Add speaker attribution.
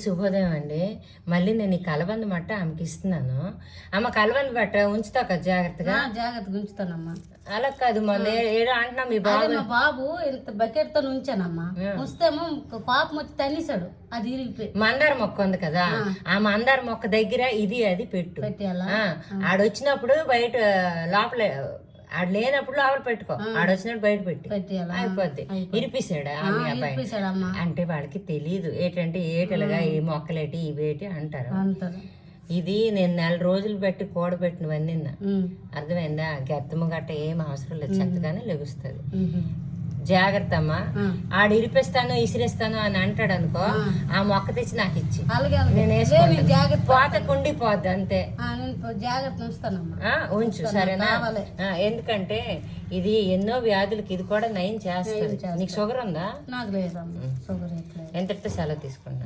Speaker 1: శుభోదయం అండి. మళ్ళీ నేను ఈ కలబంద మట్ట ఆమెకి ఇస్తున్నాను. అమ్మ కలబంద బట్ట ఉంచుతావు కదా జాగ్రత్తగా?
Speaker 2: జాగ్రత్తగా ఉంచుతానమ్మా.
Speaker 1: అలా కాదు మొన్న ఏదో అంటున్నా మీ బాబు.
Speaker 2: మా బాబు ఇంత బకెట్ తో ఉంచానమ్మా. ఉంచేమో పాపం వచ్చి తన్నిసాడు, అది ఇరిగిపోయి.
Speaker 1: మందార మొక్క ఉంది కదా, ఆ మందార మొక్క దగ్గర ఇది అది పెట్టు. ఆడొచ్చినప్పుడు బయట లోపల, ఆడ లేనప్పుడు లోపల పెట్టుకో, ఆడొచ్చినప్పుడు బయట పెట్టి అయిపోద్ది. ఇరిపిస్తాడు ఆమె అబ్బాయి. అంటే వాళ్ళకి తెలియదు ఏంటంటే ఏటలుగా ఈ మొక్కలేటి ఇవేటి అంటారు. ఇది నేను 4 రోజులు పెట్టి కూడబెట్టినవన్నీ అర్థమైందా? గెత్తము గట్ట ఏం అవసరం లేదు, చెత్తగానే లెగుస్తుంది. జాగ్రత్త అమ్మా. ఆడు ఇరిపిస్తాను ఇసిరేస్తాను అని అంటాడు అనుకో, ఆ మొక్క తెచ్చి నాకు ఇచ్చి నేను వేసుకుంటాను. పోత కుండిపోద్ది అంతే. ఉంచు సరేనా? ఎందుకంటే ఇది ఎన్నో వ్యాధులకి ఇది కూడా నయం చేస్తుంది. నీకు షుగర్ ఉందా?
Speaker 2: నాకు లేదమ్మా. షుగర్
Speaker 1: ఎంతటితో సెలవు తీసుకున్నా.